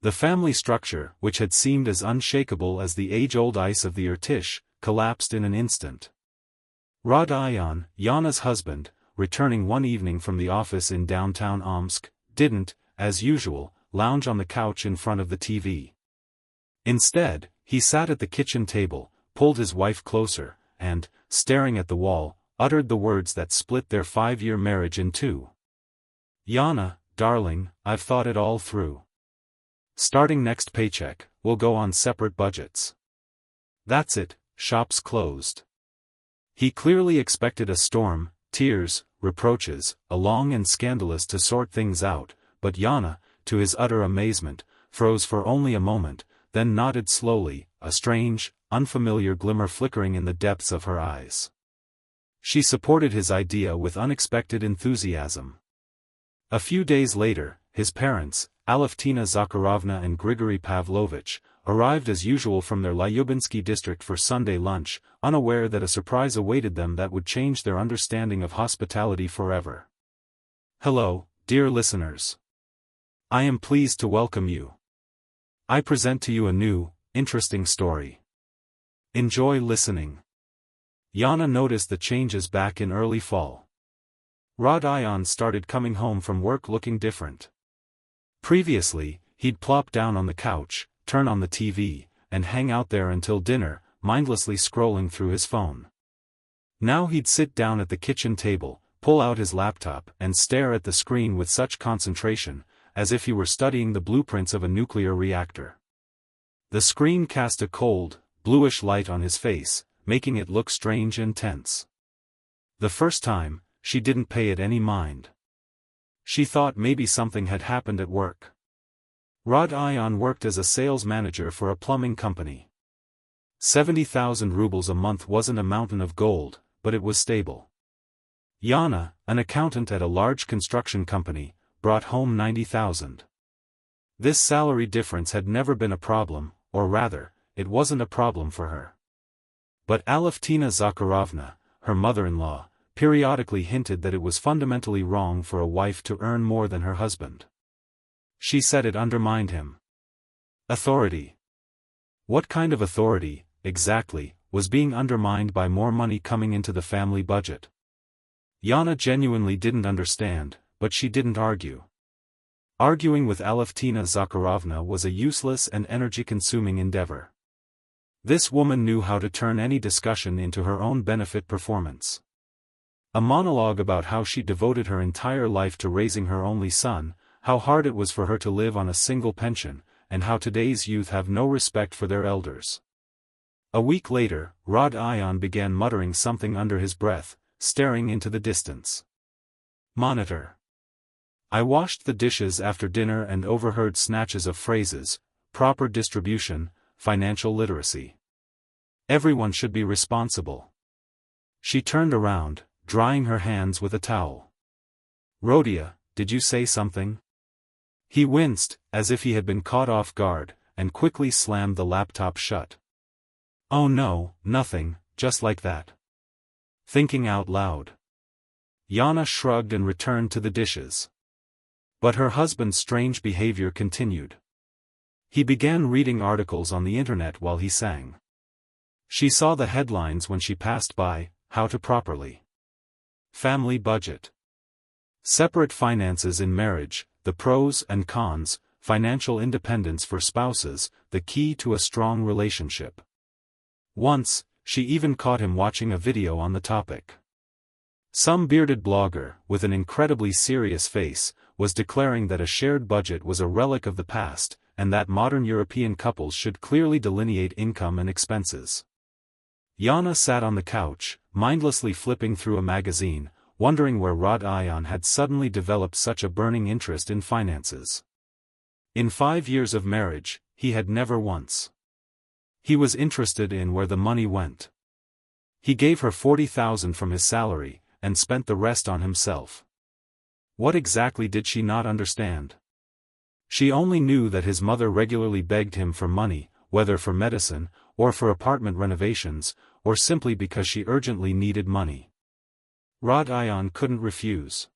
The family structure, which had seemed as unshakable as the age-old ice of the Irtish, collapsed in an instant. Rod Ion, Yana's husband, returning one evening from the office in downtown Omsk, didn't, as usual, lounge on the couch in front of the TV. Instead, he sat at the kitchen table, pulled his wife closer, and, staring at the wall, uttered the words that split their 5-year marriage in two. "Yana, darling, I've thought it all through. Starting next paycheck, we'll go on separate budgets. That's it, shop's closed." He clearly expected a storm, tears, reproaches, a long and scandalous to sort things out, but Yana, to his utter amazement, froze for only a moment, then nodded slowly, a strange, unfamiliar glimmer flickering in the depths of her eyes. She supported his idea with unexpected enthusiasm. A few days later, his parents, Aleftina Zakharovna and Grigory Pavlovich, arrived as usual from their Lyubinsky district for Sunday lunch, unaware that a surprise awaited them that would change their understanding of hospitality forever. Hello, dear listeners. I am pleased to welcome you. I present to you a new, interesting story. Enjoy listening. Yana noticed the changes back in early fall. Rod Ion started coming home from work looking different. Previously, he'd plop down on the couch, turn on the TV, and hang out there until dinner, mindlessly scrolling through his phone. Now he'd sit down at the kitchen table, pull out his laptop and stare at the screen with such concentration, as if he were studying the blueprints of a nuclear reactor. The screen cast a cold, bluish light on his face, making it look strange and tense. The first time, she didn't pay it any mind. She thought maybe something had happened at work. Rod Ion worked as a sales manager for a plumbing company. 70,000 rubles a month wasn't a mountain of gold, but it was stable. Yana, an accountant at a large construction company, brought home 90,000. This salary difference had never been a problem, or rather, it wasn't a problem for her. But Aleftina Zakharovna, her mother-in-law, periodically hinted that it was fundamentally wrong for a wife to earn more than her husband. She said it undermined him. Authority. What kind of authority, exactly, was being undermined by more money coming into the family budget? Yana genuinely didn't understand, but she didn't argue. Arguing with Aleftina Zakharovna was a useless and energy-consuming endeavor. This woman knew how to turn any discussion into her own benefit performance. A monologue about how she devoted her entire life to raising her only son, how hard it was for her to live on a single pension, and how today's youth have no respect for their elders. A week later, Rod Ion began muttering something under his breath, staring into the distance. Monitor. I washed the dishes after dinner and overheard snatches of phrases: proper distribution, financial literacy. Everyone should be responsible. She turned around, drying her hands with a towel. Rodia, did you say something? He winced, as if he had been caught off guard, and quickly slammed the laptop shut. Oh no, nothing, just like that. Thinking out loud. Yana shrugged and returned to the dishes. But her husband's strange behavior continued. He began reading articles on the internet while he sang. She saw the headlines when she passed by: how to properly family budget, separate finances in marriage, the pros and cons, financial independence for spouses, the key to a strong relationship. Once, she even caught him watching a video on the topic. Some bearded blogger, with an incredibly serious face, was declaring that a shared budget was a relic of the past, and that modern European couples should clearly delineate income and expenses. Yana sat on the couch, mindlessly flipping through a magazine, wondering where Rod Ion had suddenly developed such a burning interest in finances. In 5 years of marriage, he had never once. He was interested in where the money went. He gave her 40,000 from his salary, and spent the rest on himself. What exactly did she not understand? She only knew that his mother regularly begged him for money, whether for medicine, or for apartment renovations, or simply because she urgently needed money. Rod Ion couldn't refuse.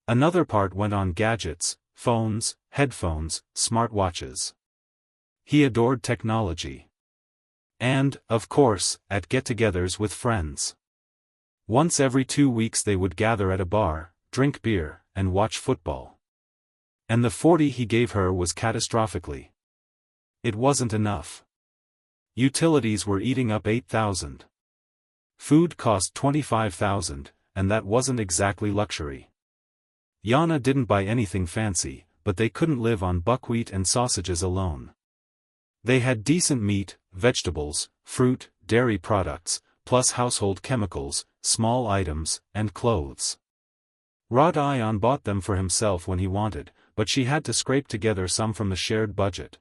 Another part went on gadgets, phones, headphones, smartwatches. He adored technology. And, of course, at get-togethers with friends. Once every 2 weeks they would gather at a bar, drink beer, and watch football. And the 40 he gave her was catastrophically. It wasn't enough. Utilities were eating up 8,000. Food cost 25,000, and that wasn't exactly luxury. Yana didn't buy anything fancy, but they couldn't live on buckwheat and sausages alone. They had decent meat, vegetables, fruit, dairy products, plus household chemicals, small items, and clothes. Rod Ion bought them for himself when he wanted, but she had to scrape together some from the shared budget.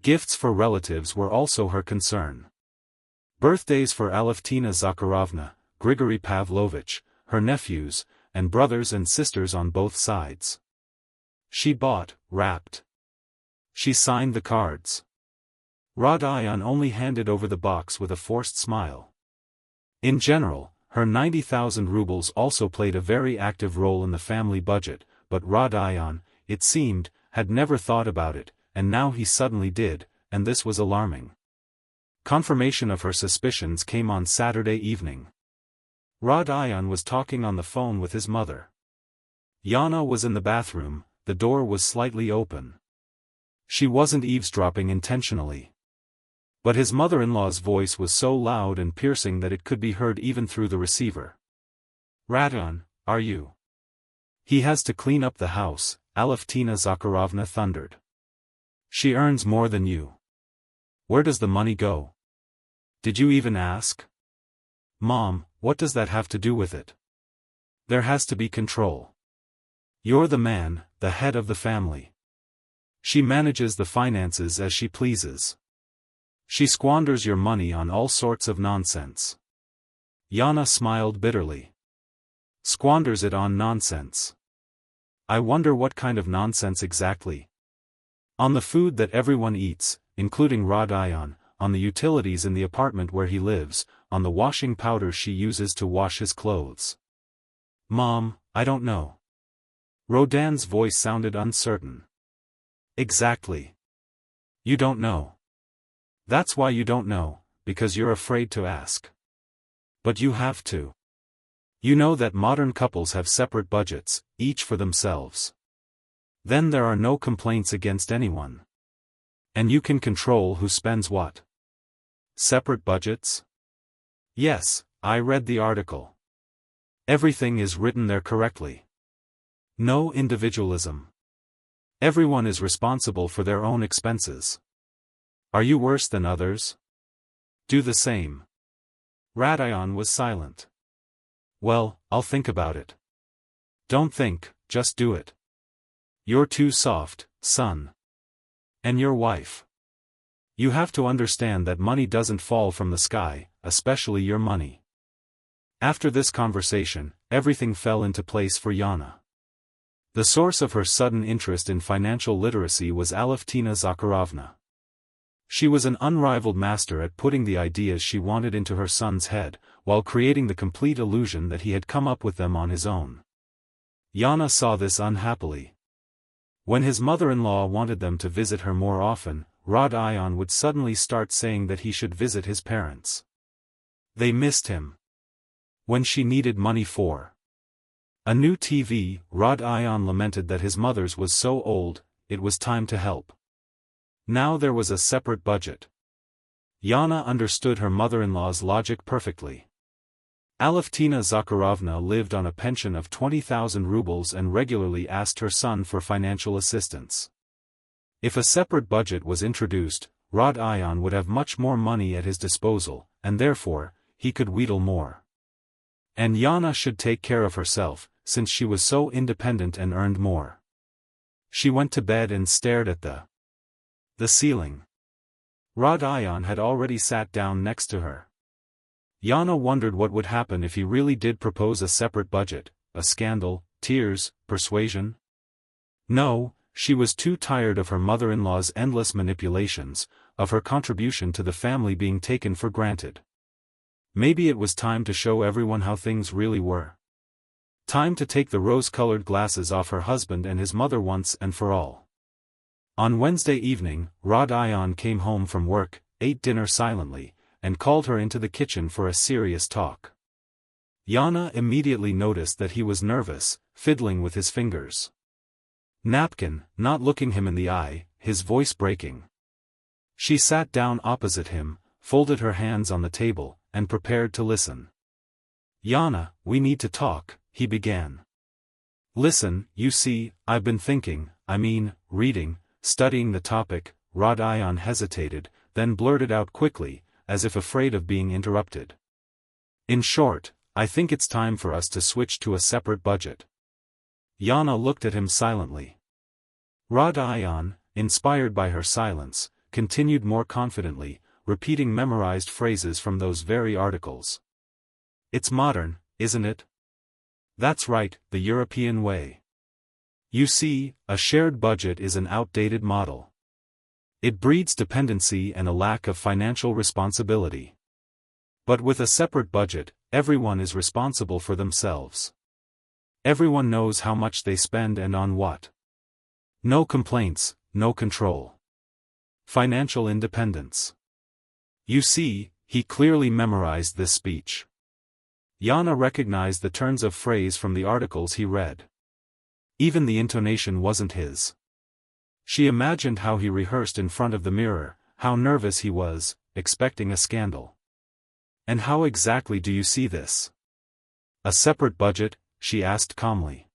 Gifts for relatives were also her concern. Birthdays for Aleftina Zakharovna, Grigory Pavlovich, her nephews, and brothers and sisters on both sides. She bought, wrapped. She signed the cards. Rod Ion only handed over the box with a forced smile. In general, her 90,000 rubles also played a very active role in the family budget, but Rod Ion, it seemed, had never thought about it, and now he suddenly did, and this was alarming. Confirmation of her suspicions came on Saturday evening. Rod Ion was talking on the phone with his mother. Yana was in the bathroom, the door was slightly open. She wasn't eavesdropping intentionally. But his mother-in-law's voice was so loud and piercing that it could be heard even through the receiver. "Radon, are you?" "He has to clean up the house," Aleftina Zakharovna thundered. "She earns more than you. Where does the money go? Did you even ask?" "Mom, what does that have to do with it? There has to be control. You're the man, the head of the family. She manages the finances as she pleases. She squanders your money on all sorts of nonsense." Yana smiled bitterly. "Squanders it on nonsense. I wonder what kind of nonsense exactly. On the food that everyone eats, including Rod Ion, on the utilities in the apartment where he lives, on the washing powder she uses to wash his clothes." "Mom, I don't know." Rodin's voice sounded uncertain. "Exactly. You don't know. That's why you don't know, because you're afraid to ask. But you have to. You know that modern couples have separate budgets, each for themselves. Then there are no complaints against anyone. And you can control who spends what." "Separate budgets?" "Yes, I read the article. Everything is written there correctly. No individualism. Everyone is responsible for their own expenses. Are you worse than others? Do the same." Radion was silent. "Well, I'll think about it." "Don't think, just do it. You're too soft, son. And your wife. You have to understand that money doesn't fall from the sky, especially your money." After this conversation, everything fell into place for Yana. The source of her sudden interest in financial literacy was Aleftina Zakharovna. She was an unrivaled master at putting the ideas she wanted into her son's head, while creating the complete illusion that he had come up with them on his own. Yana saw this unhappily. When his mother-in-law wanted them to visit her more often, Rod Ion would suddenly start saying that he should visit his parents. They missed him. When she needed money for a new TV, Rod Ion lamented that his mother's was so old, it was time to help. Now there was a separate budget. Yana understood her mother-in-law's logic perfectly. Aleftina Zakharovna lived on a pension of 20,000 rubles and regularly asked her son for financial assistance. If a separate budget was introduced, Rod Ion would have much more money at his disposal, and therefore, he could wheedle more. And Yana should take care of herself, since she was so independent and earned more. She went to bed and stared at the ceiling. Rod Ion had already sat down next to her. Yana wondered what would happen if he really did propose a separate budget, a scandal, tears, persuasion. No, she was too tired of her mother-in-law's endless manipulations, of her contribution to the family being taken for granted. Maybe it was time to show everyone how things really were. Time to take the rose-colored glasses off her husband and his mother once and for all. On Wednesday evening, Rod Ion came home from work, ate dinner silently, and called her into the kitchen for a serious talk. Yana immediately noticed that he was nervous, fiddling with his fingers. Napkin, not looking him in the eye, his voice breaking. She sat down opposite him, folded her hands on the table, and prepared to listen. Yana, we need to talk, he began. Listen, you see, I've been thinking, reading, studying the topic. Rod Ion hesitated, then blurted out quickly, as if afraid of being interrupted. In short, I think it's time for us to switch to a separate budget. Yana looked at him silently. Rod Ion, inspired by her silence, continued more confidently, repeating memorized phrases from those very articles. It's modern, isn't it? That's right, the European way. You see, a shared budget is an outdated model. It breeds dependency and a lack of financial responsibility. But with a separate budget, everyone is responsible for themselves. Everyone knows how much they spend and on what. No complaints, no control. Financial independence. You see, he clearly memorized this speech. Yana recognized the turns of phrase from the articles he read. Even the intonation wasn't his. She imagined how he rehearsed in front of the mirror, how nervous he was, expecting a scandal. And how exactly do you see this? A separate budget? She asked calmly.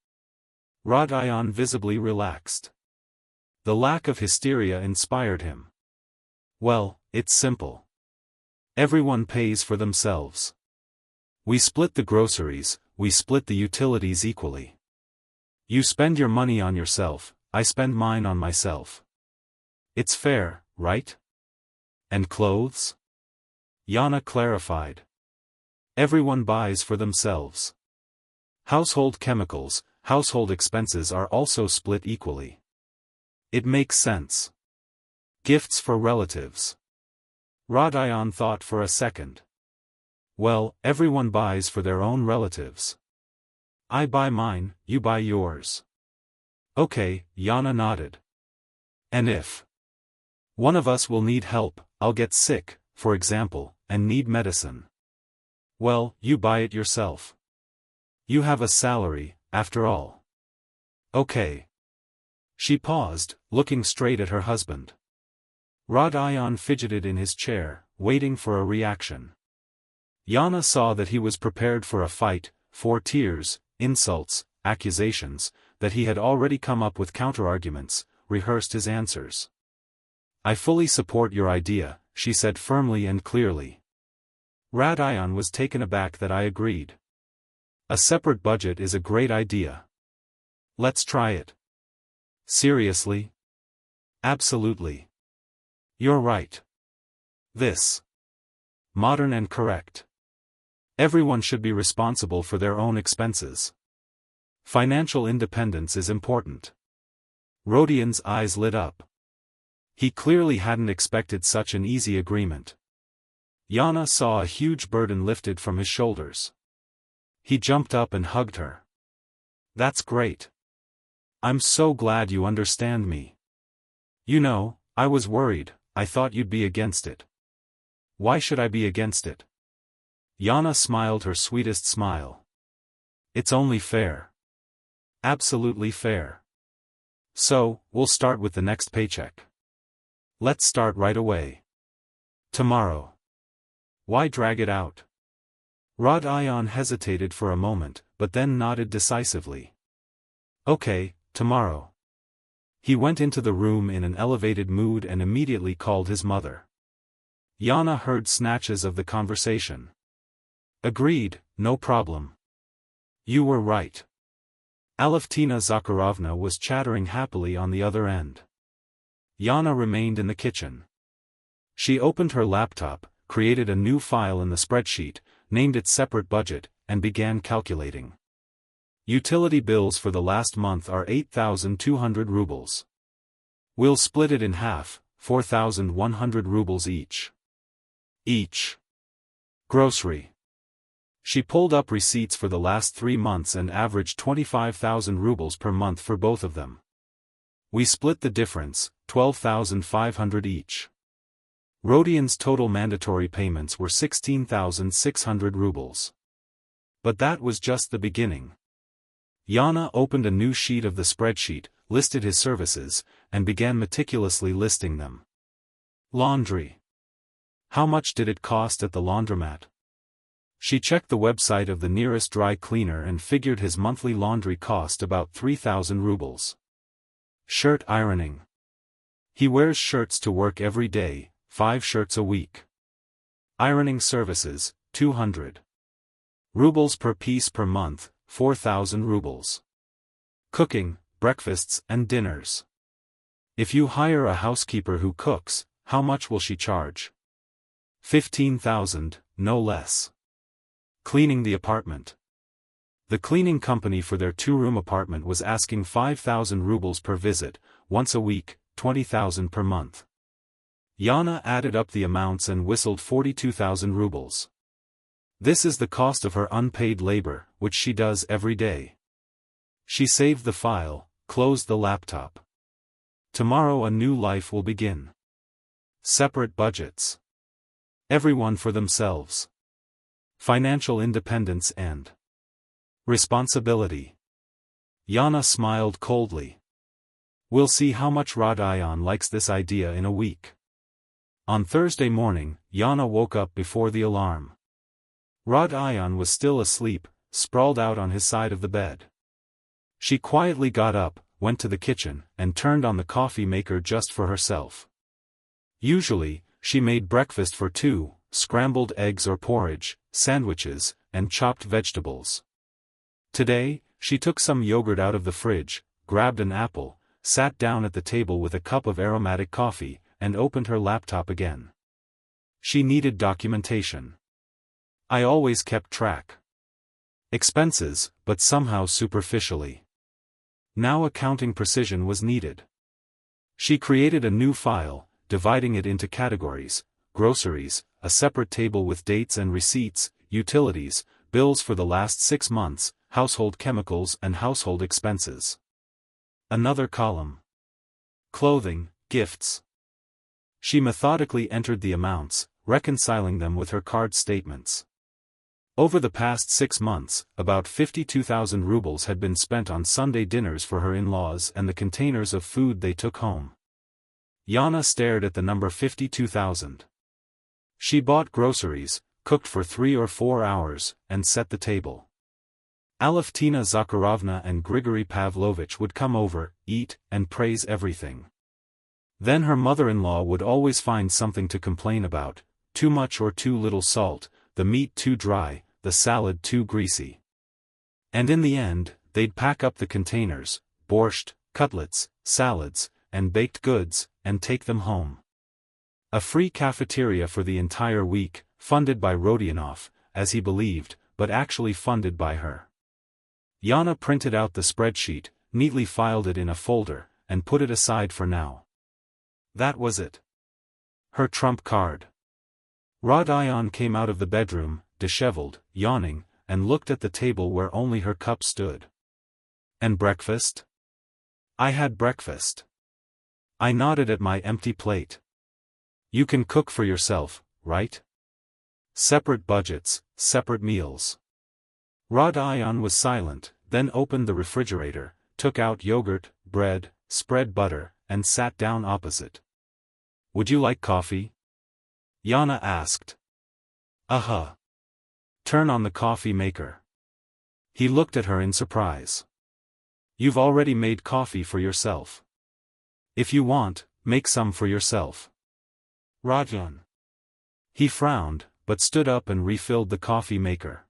Rod Ion visibly relaxed. The lack of hysteria inspired him. Well, it's simple. Everyone pays for themselves. We split the groceries, we split the utilities equally. You spend your money on yourself, I spend mine on myself. It's fair, right? And clothes? Yana clarified. Everyone buys for themselves. Household chemicals, household expenses are also split equally. It makes sense. Gifts for relatives. Rod Ion thought for a second. Well, everyone buys for their own relatives. I buy mine, you buy yours. Okay, Yana nodded. And if one of us will need help, I'll get sick, for example, and need medicine. Well, you buy it yourself. You have a salary, after all. Okay. She paused, looking straight at her husband. Rod Ion fidgeted in his chair, waiting for a reaction. Yana saw that he was prepared for a fight, for tears, insults, accusations, that he had already come up with counterarguments, rehearsed his answers. I fully support your idea, she said firmly and clearly. Rod Ion was taken aback that I agreed. A separate budget is a great idea. Let's try it. Seriously? Absolutely. You're right. This. Modern and correct. Everyone should be responsible for their own expenses. Financial independence is important. Rodion's eyes lit up. He clearly hadn't expected such an easy agreement. Yana saw a huge burden lifted from his shoulders. He jumped up and hugged her. That's great. I'm so glad you understand me. You know, I was worried, I thought you'd be against it. Why should I be against it? Yana smiled her sweetest smile. It's only fair. Absolutely fair. So, we'll start with the next paycheck. Let's start right away. Tomorrow. Why drag it out? Rod Ion hesitated for a moment, but then nodded decisively. Okay, tomorrow. He went into the room in an elevated mood and immediately called his mother. Yana heard snatches of the conversation. Agreed, no problem. You were right. Alevtina Zakharovna was chattering happily on the other end. Yana remained in the kitchen. She opened her laptop, created a new file in the spreadsheet, named it separate budget, and began calculating. Utility bills for the last month are 8,200 rubles. We'll split it in half, 4,100 rubles each. Grocery. She pulled up receipts for the last 3 months and averaged 25,000 rubles per month for both of them. We split the difference, 12,500 each. Rodion's total mandatory payments were 16,600 rubles. But that was just the beginning. Yana opened a new sheet of the spreadsheet, listed his services, and began meticulously listing them. Laundry. How much did it cost at the laundromat? She checked the website of the nearest dry cleaner and figured his monthly laundry cost about 3,000 rubles. Shirt ironing. He wears shirts to work every day, 5 shirts a week. Ironing services, 200 rubles per piece per month, 4,000 rubles. Cooking, breakfasts and dinners. If you hire a housekeeper who cooks, how much will she charge? 15,000, no less. Cleaning the apartment. The cleaning company for their 2-room apartment was asking 5,000 rubles per visit, once a week, 20,000 per month. Yana added up the amounts and whistled 42,000 rubles. This is the cost of her unpaid labor, which she does every day. She saved the file, closed the laptop. Tomorrow a new life will begin. Separate budgets. Everyone for themselves. Financial independence and responsibility. Yana smiled coldly. We'll see how much Rodion likes this idea in a week. On Thursday morning, Yana woke up before the alarm. Rodion was still asleep, sprawled out on his side of the bed. She quietly got up, went to the kitchen, and turned on the coffee maker just for herself. Usually, she made breakfast for 2, scrambled eggs or porridge, sandwiches, and chopped vegetables. Today, she took some yogurt out of the fridge, grabbed an apple, sat down at the table with a cup of aromatic coffee, and opened her laptop again. She needed documentation. I always kept track. Expenses, but somehow superficially. Now accounting precision was needed. She created a new file, dividing it into categories: groceries, a separate table with dates and receipts, utilities, bills for the last 6 months, household chemicals and household expenses. Another column. Clothing, gifts. She methodically entered the amounts, reconciling them with her card statements. Over the past 6 months, about 52,000 rubles had been spent on Sunday dinners for her in-laws and the containers of food they took home. Yana stared at the number 52,000. She bought groceries, cooked for 3 or 4 hours, and set the table. Aleftina Zakharovna and Grigory Pavlovich would come over, eat, and praise everything. Then her mother-in-law would always find something to complain about: too much or too little salt, the meat too dry, the salad too greasy. And in the end, they'd pack up the containers, borscht, cutlets, salads, and baked goods, and take them home. A free cafeteria for the entire week, funded by Rodionov, as he believed, but actually funded by her. Yana printed out the spreadsheet, neatly filed it in a folder, and put it aside for now. That was it. Her trump card. Rodion came out of the bedroom, disheveled, yawning, and looked at the table where only her cup stood. And breakfast? I had breakfast. I nodded at my empty plate. You can cook for yourself, right? Separate budgets, separate meals. Rodion was silent, then opened the refrigerator, took out yogurt, bread, spread butter, and sat down opposite. Would you like coffee? Yana asked. Turn on the coffee maker. He looked at her in surprise. You've already made coffee for yourself. If you want, make some for yourself. Rodion. He frowned, but stood up and refilled the coffee maker.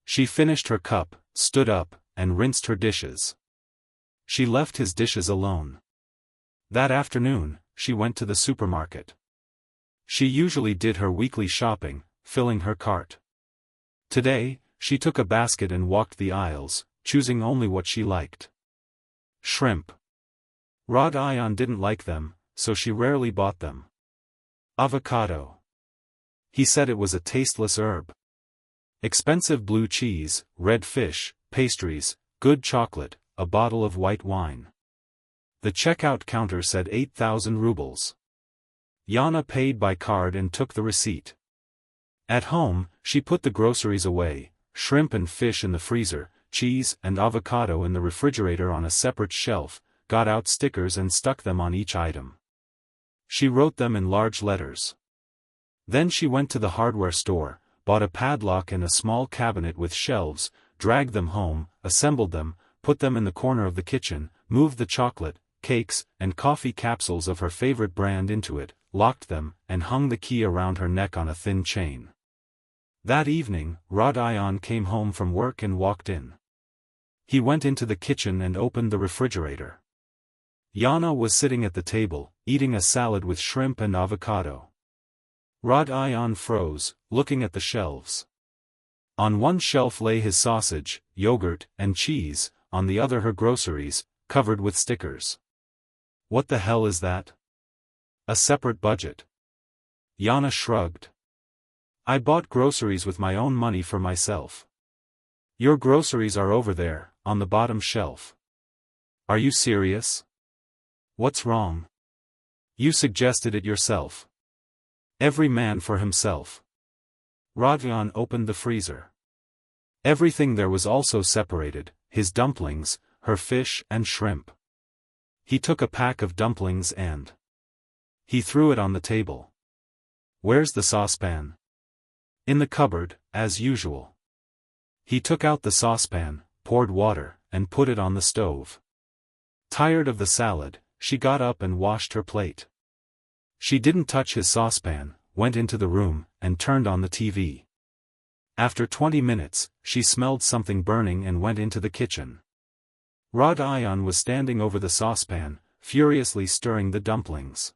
She finished her cup, stood up, and rinsed her dishes. She left his dishes alone. That afternoon, she went to the supermarket. She usually did her weekly shopping, filling her cart. Today, she took a basket and walked the aisles, choosing only what she liked. Shrimp. Rodion didn't like them, so she rarely bought them. Avocado. He said it was a tasteless herb. Expensive blue cheese, red fish, pastries, good chocolate, a bottle of white wine. The checkout counter said 8,000 rubles. Yana paid by card and took the receipt. At home, she put the groceries away, shrimp and fish in the freezer, cheese and avocado in the refrigerator on a separate shelf, got out stickers and stuck them on each item. She wrote them in large letters. Then she went to the hardware store, bought a padlock and a small cabinet with shelves, dragged them home, assembled them, put them in the corner of the kitchen, moved the chocolate, cakes, and coffee capsules of her favorite brand into it, locked them, and hung the key around her neck on a thin chain. That evening, Rodion came home from work and walked in. He went into the kitchen and opened the refrigerator. Yana was sitting at the table, eating a salad with shrimp and avocado. Rodion froze, looking at the shelves. On one shelf lay his sausage, yogurt, and cheese, on the other her groceries, covered with stickers. What the hell is that? A separate budget. Yana shrugged. I bought groceries with my own money for myself. Your groceries are over there, on the bottom shelf. Are you serious? What's wrong? You suggested it yourself. Every man for himself. Rodion opened the freezer. Everything there was also separated, his dumplings, her fish and shrimp. He took a pack of dumplings and he threw it on the table. Where's the saucepan? In the cupboard, as usual. He took out the saucepan, poured water, and put it on the stove. Tired of the salad, she got up and washed her plate. She didn't touch his saucepan, went into the room, and turned on the TV. After 20 minutes, she smelled something burning and went into the kitchen. Rodion was standing over the saucepan, furiously stirring the dumplings.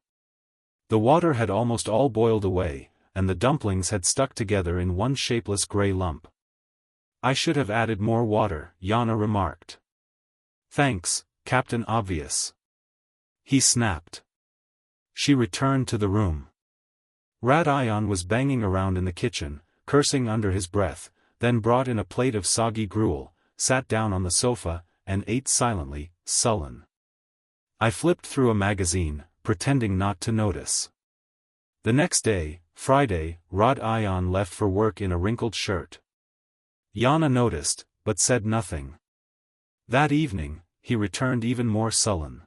The water had almost all boiled away, and the dumplings had stuck together in one shapeless gray lump. I should have added more water, Yana remarked. Thanks, Captain Obvious. He snapped. She returned to the room. Rodion was banging around in the kitchen, cursing under his breath, then brought in a plate of soggy gruel, sat down on the sofa, and ate silently, sullen. I flipped through a magazine, pretending not to notice. The next day, Friday, Rodion left for work in a wrinkled shirt. Yana noticed, but said nothing. That evening, he returned even more sullen.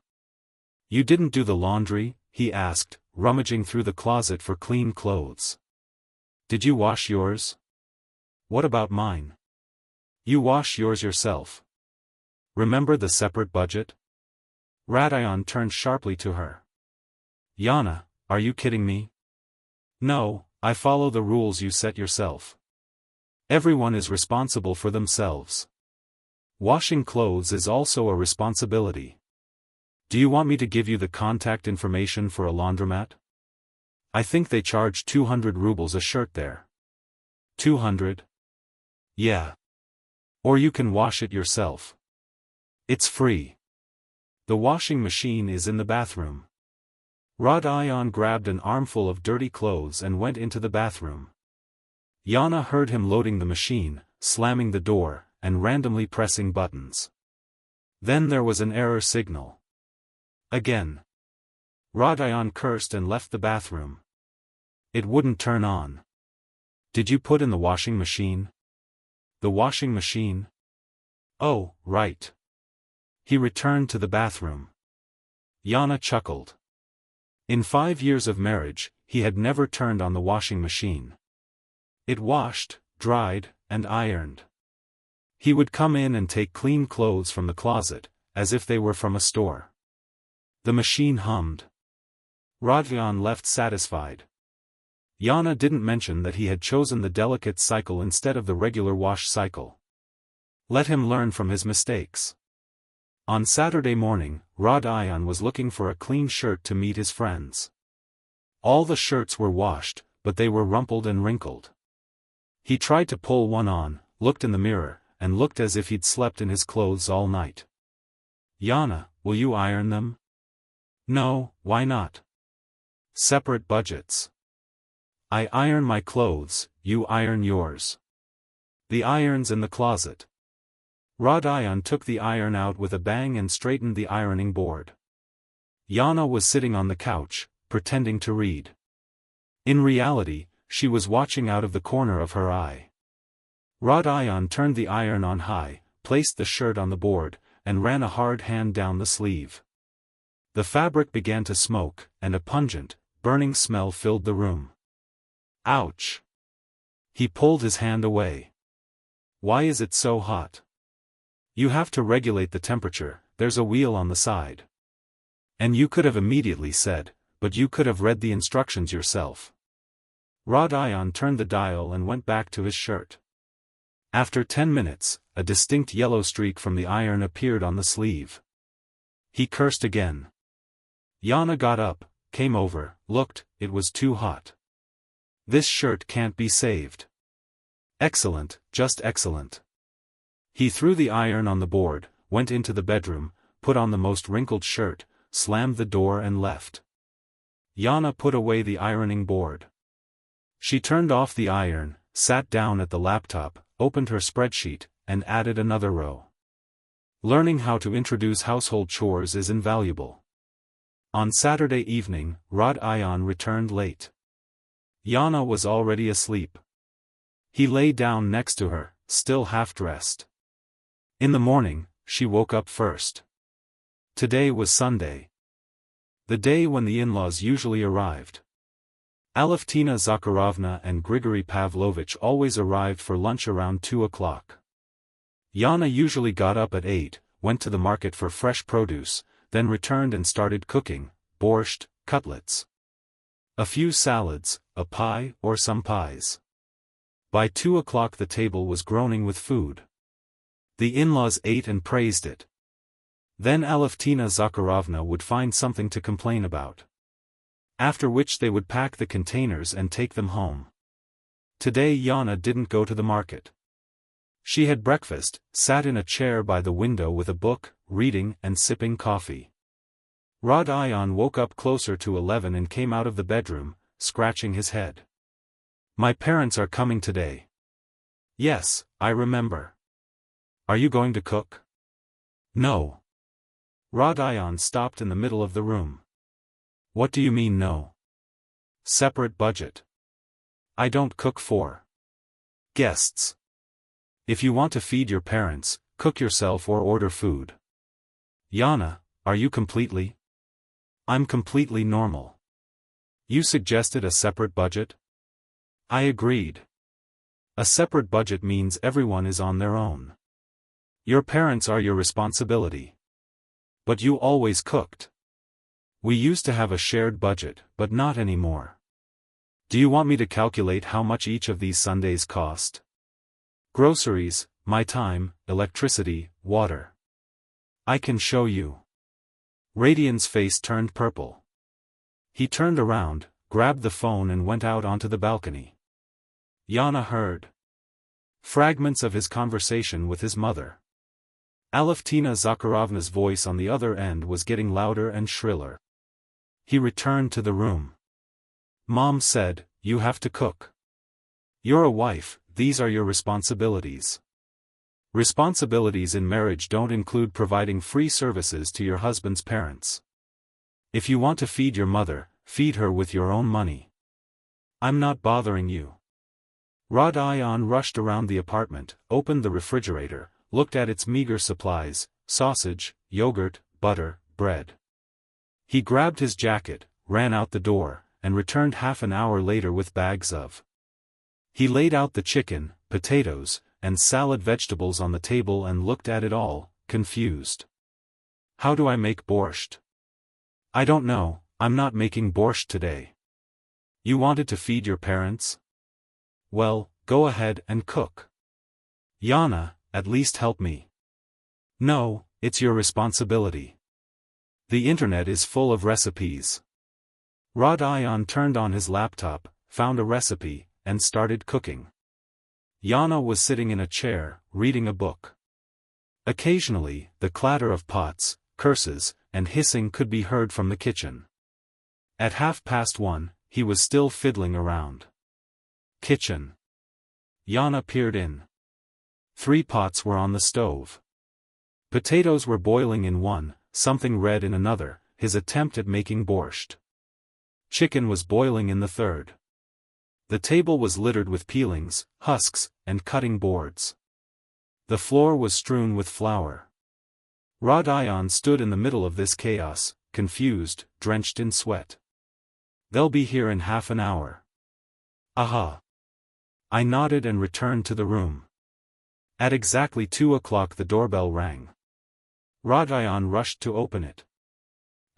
You didn't do the laundry? He asked, rummaging through the closet for clean clothes. Did you wash yours? What about mine? You wash yours yourself. Remember the separate budget? Rodion turned sharply to her. Yana, are you kidding me? No, I follow the rules you set yourself. Everyone is responsible for themselves. Washing clothes is also a responsibility. Do you want me to give you the contact information for a laundromat? I think they charge 200 rubles a shirt there. 200? Yeah. Or you can wash it yourself. It's free. The washing machine is in the bathroom. Rodion grabbed an armful of dirty clothes and went into the bathroom. Yana heard him loading the machine, slamming the door, and randomly pressing buttons. Then there was an error signal. Again. Rodion cursed and left the bathroom. It wouldn't turn on. Did you put in the washing machine? The washing machine? Oh, right. He returned to the bathroom. Yana chuckled. In 5 years of marriage, he had never turned on the washing machine. It washed, dried, and ironed. He would come in and take clean clothes from the closet, as if they were from a store. The machine hummed. Rodion left satisfied. Yana didn't mention that he had chosen the delicate cycle instead of the regular wash cycle. Let him learn from his mistakes. On Saturday morning, Rodion was looking for a clean shirt to meet his friends. All the shirts were washed, but they were rumpled and wrinkled. He tried to pull one on, looked in the mirror, and looked as if he'd slept in his clothes all night. Yana, will you iron them? No, why not? Separate budgets. I iron my clothes, you iron yours. The iron's in the closet. Rod-Ion took the iron out with a bang and straightened the ironing board. Yana was sitting on the couch, pretending to read. In reality, she was watching out of the corner of her eye. Rod-Ion turned the iron on high, placed the shirt on the board, and ran a hard hand down the sleeve. The fabric began to smoke, and a pungent, burning smell filled the room. Ouch! He pulled his hand away. Why is it so hot? You have to regulate the temperature, there's a wheel on the side. And you could have immediately said, but you could have read the instructions yourself. Rod-Ion turned the dial and went back to his shirt. After 10 minutes, a distinct yellow streak from the iron appeared on the sleeve. He cursed again. Yana got up, came over, looked, it was too hot. This shirt can't be saved. Excellent, just excellent. He threw the iron on the board, went into the bedroom, put on the most wrinkled shirt, slammed the door and left. Yana put away the ironing board. She turned off the iron, sat down at the laptop, opened her spreadsheet, and added another row. Learning how to introduce household chores is invaluable. On Saturday evening, Rod-Ion returned late. Yana was already asleep. He lay down next to her, still half-dressed. In the morning, she woke up first. Today was Sunday. The day when the in-laws usually arrived. Aleftina Zakharovna and Grigory Pavlovich always arrived for lunch around 2 o'clock. Yana usually got up at 8, went to the market for fresh produce, then returned and started cooking, borscht, cutlets. A few salads, a pie or some pies. By 2 o'clock the table was groaning with food. The in-laws ate and praised it. Then Aleftina Zakharovna would find something to complain about. After which they would pack the containers and take them home. Today Yana didn't go to the market. She had breakfast, sat in a chair by the window with a book, reading and sipping coffee. Rod-Ion woke up closer to 11 and came out of the bedroom, scratching his head. My parents are coming today. Yes, I remember. Are you going to cook? No. Rod-Ion stopped in the middle of the room. What do you mean no? Separate budget. I don't cook for guests. If you want to feed your parents, cook yourself or order food. Yana, are you completely? I'm completely normal. You suggested a separate budget? I agreed. A separate budget means everyone is on their own. Your parents are your responsibility. But you always cooked. We used to have a shared budget, but not anymore. Do you want me to calculate how much each of these Sundays cost? Groceries, my time, electricity, water. I can show you. Radian's face turned purple. He turned around, grabbed the phone and went out onto the balcony. Yana heard fragments of his conversation with his mother. Aleftina Zakharovna's voice on the other end was getting louder and shriller. He returned to the room. Mom said, you have to cook. You're a wife, these are your responsibilities. Responsibilities in marriage don't include providing free services to your husband's parents. If you want to feed your mother, feed her with your own money. I'm not bothering you. Rod-Ion rushed around the apartment, opened the refrigerator, looked at its meager supplies, sausage, yogurt, butter, bread. He grabbed his jacket, ran out the door, and returned half an hour later with bags of. He laid out the chicken, potatoes, and salad vegetables on the table and looked at it all, confused. How do I make borscht? I don't know, I'm not making borscht today. You wanted to feed your parents? Well, go ahead and cook. Yana, at least help me. No, it's your responsibility. The internet is full of recipes. Rod-Ion turned on his laptop, found a recipe, and started cooking. Yana was sitting in a chair, reading a book. Occasionally, the clatter of pots, curses, and hissing could be heard from the kitchen. At 1:30, he was still fiddling around. Kitchen. Yana peered in. 3 pots were on the stove. Potatoes were boiling in one, something red in another, his attempt at making borscht. Chicken was boiling in the third. The table was littered with peelings, husks, and cutting boards. The floor was strewn with flour. Rod Ion stood in the middle of this chaos, confused, drenched in sweat. "They'll be here in half an hour." "Aha." I nodded and returned to the room. At exactly 2 o'clock the doorbell rang. Rod Ion rushed to open it.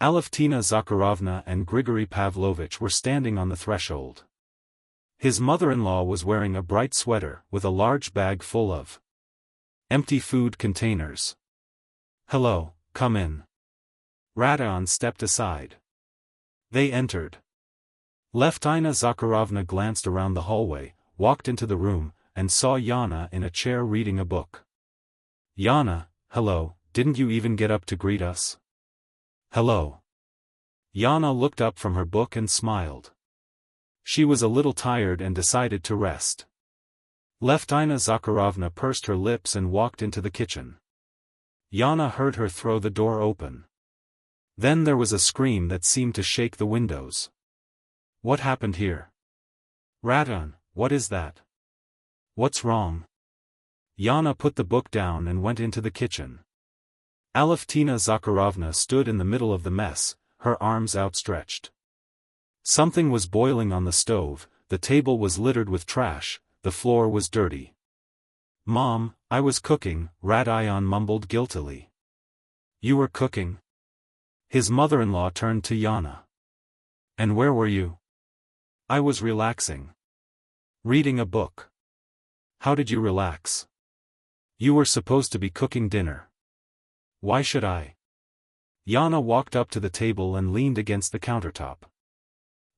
Aleftina Zakharovna and Grigory Pavlovitch were standing on the threshold. His mother-in-law was wearing a bright sweater with a large bag full of empty food containers. "Hello, come in." Rod Ion stepped aside. They entered. Aleftina Zakharovna glanced around the hallway, walked into the room, and saw Yana in a chair reading a book. "Yana, hello, didn't you even get up to greet us?" "Hello." Yana looked up from her book and smiled. She was a little tired and decided to rest. Aleftina Zakharovna pursed her lips and walked into the kitchen. Yana heard her throw the door open. Then there was a scream that seemed to shake the windows. "What happened here?" "Rod Ion, what is that? What's wrong?" Yana put the book down and went into the kitchen. Aleftina Zakharovna stood in the middle of the mess, her arms outstretched. Something was boiling on the stove, the table was littered with trash, the floor was dirty. "Mom, I was cooking," Rod Ion mumbled guiltily. "You were cooking?" His mother-in-law turned to Yana. "And where were you?" "I was relaxing. Reading a book." "How did you relax? You were supposed to be cooking dinner." "Why should I?" Yana walked up to the table and leaned against the countertop.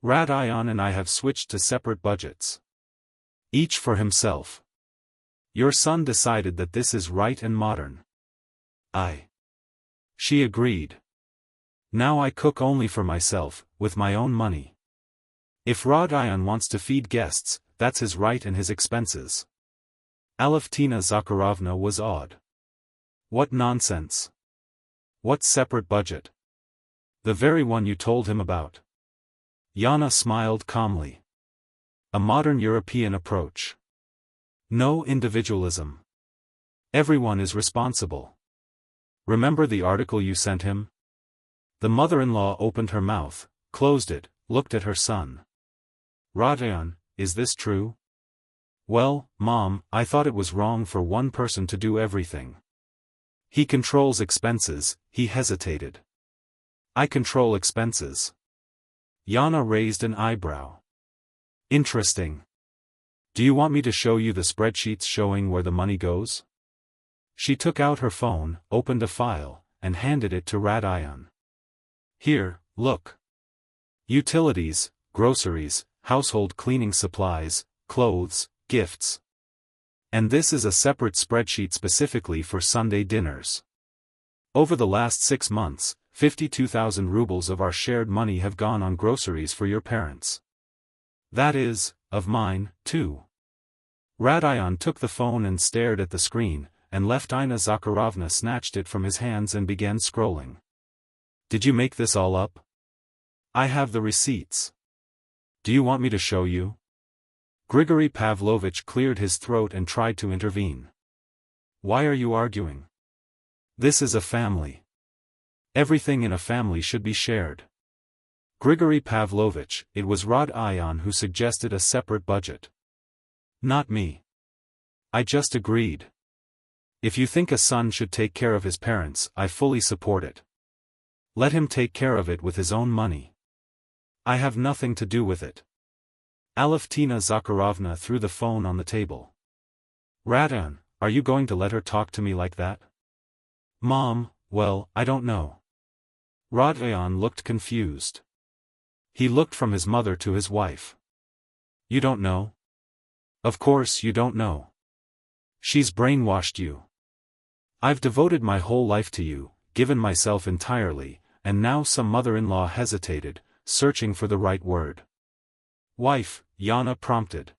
"Rod Ion and I have switched to separate budgets. Each for himself. Your son decided that this is right and modern." She agreed. "Now I cook only for myself, with my own money. If Rod Ion wants to feed guests, that's his right and his expenses." Aleftina Zakharovna was awed. "What nonsense! What separate budget?" "The very one you told him about." Yana smiled calmly. "A modern European approach. No individualism. Everyone is responsible. Remember the article you sent him?" The mother-in-law opened her mouth, closed it, looked at her son. "Rod Ion, is this true?" "Well, Mom, I thought it was wrong for one person to do everything. He controls expenses." He hesitated. "I control expenses." Yana raised an eyebrow. "Interesting. Do you want me to show you the spreadsheets showing where the money goes?" She took out her phone, opened a file, and handed it to Rod Ion. "Here, look. Utilities, groceries, household cleaning supplies, clothes, gifts. And this is a separate spreadsheet specifically for Sunday dinners. Over the last 6 months, 52,000 rubles of our shared money have gone on groceries for your parents. That is, of mine, too." Rod Ion took the phone and stared at the screen, and Aleftina Zakharovna snatched it from his hands and began scrolling. "Did you make this all up?" "I have the receipts. Do you want me to show you?" Grigory Pavlovitch cleared his throat and tried to intervene. "Why are you arguing? This is a family. Everything in a family should be shared." "Grigory Pavlovitch, it was Rod Ion who suggested a separate budget. Not me. I just agreed. If you think a son should take care of his parents, I fully support it. Let him take care of it with his own money. I have nothing to do with it." Aleftina Zakharovna threw the phone on the table. "Rod Ion, are you going to let her talk to me like that?" "Mom, well, I don't know." Rod Ion looked confused. He looked from his mother to his wife. "You don't know? Of course you don't know. She's brainwashed you. I've devoted my whole life to you, given myself entirely," and now some mother-in-law hesitated, searching for the right word. "Wife," Yana prompted.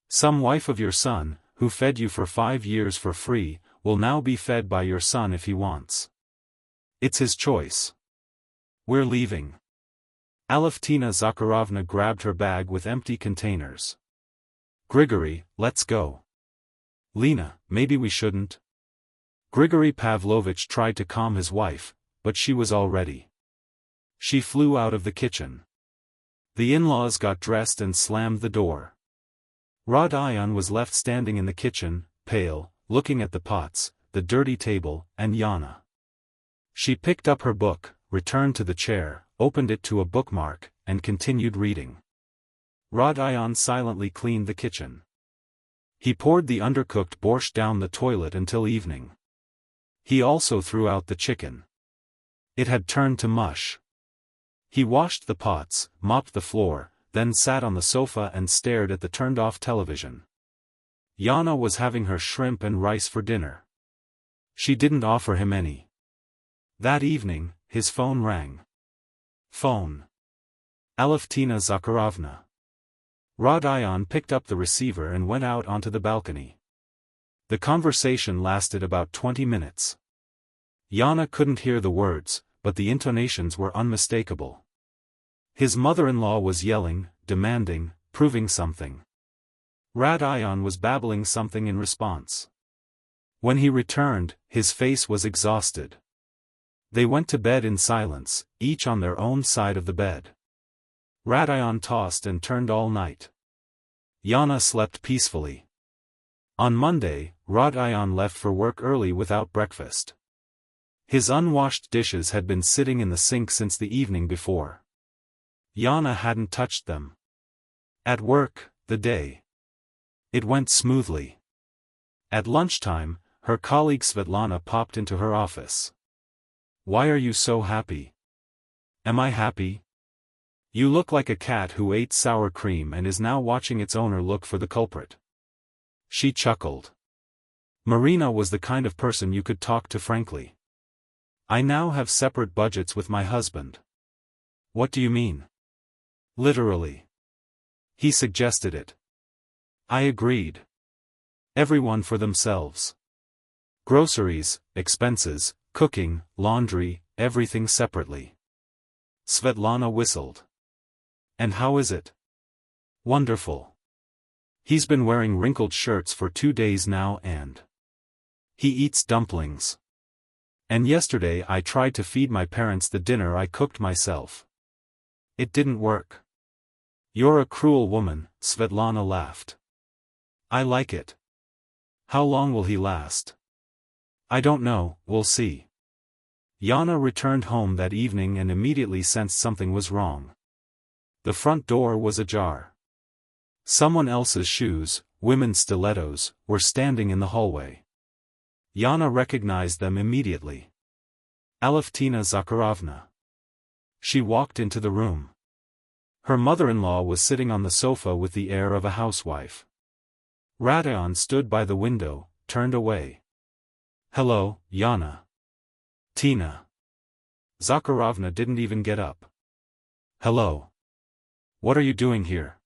"Some wife of your son, who fed you for 5 years for free, will now be fed by your son if he wants. It's his choice. We're leaving. Aleftina Zakharovna grabbed her bag with empty containers. Grigory, let's go. Lena, maybe we shouldn't. Grigory Pavlovich tried to calm his wife, but she was all ready. She flew out of the kitchen. The in-laws got dressed and slammed the door. Rodion was left standing in the kitchen, pale, looking at the pots, the dirty table, and Yana. She picked up her book, returned to the chair, opened it to a bookmark, and continued reading. Rodion silently cleaned the kitchen. He poured the undercooked borscht down the toilet until evening. He also threw out the chicken. It had turned to mush. He washed the pots, mopped the floor, then sat on the sofa and stared at the turned-off television. Yana was having her shrimp and rice for dinner. She didn't offer him any. That evening, his phone rang. Phone. Aleftina Zakharovna. Rodion picked up the receiver and went out onto the balcony. The conversation lasted about 20 minutes. Yana couldn't hear the words, but the intonations were unmistakable. His mother-in-law was yelling, demanding, proving something. Rodion was babbling something in response. When he returned, his face was exhausted. They went to bed in silence, each on their own side of the bed. Rodion tossed and turned all night. Yana slept peacefully. On Monday, Rodion left for work early without breakfast. His unwashed dishes had been sitting in the sink since the evening before. Yana hadn't touched them. At work, the day. It went smoothly. At lunchtime, her colleague Svetlana popped into her office. "Why are you so happy?" "Am I happy? You look like a cat who ate sour cream and is now watching its owner look for the culprit." She chuckled. Marina was the kind of person you could talk to frankly. "I now have separate budgets with my husband." "What do you mean?" "Literally. He suggested it. I agreed. Everyone for themselves. Groceries, expenses, cooking, laundry, everything separately." Svetlana whistled. "And how is it?" "Wonderful. He's been wearing wrinkled shirts for 2 days now and he eats dumplings. And yesterday I tried to feed my parents the dinner I cooked myself. It didn't work." "You're a cruel woman," Svetlana laughed. "I like it. How long will he last?" "I don't know, we'll see." Yana returned home that evening and immediately sensed something was wrong. The front door was ajar. Someone else's shoes, women's stilettos, were standing in the hallway. Yana recognized them immediately. Aleftina Zakharovna. She walked into the room. Her mother-in-law was sitting on the sofa with the air of a housewife. Rodion stood by the window, turned away. "Hello, Yana." "Tina." Zakharovna didn't even get up. "Hello. What are you doing here?"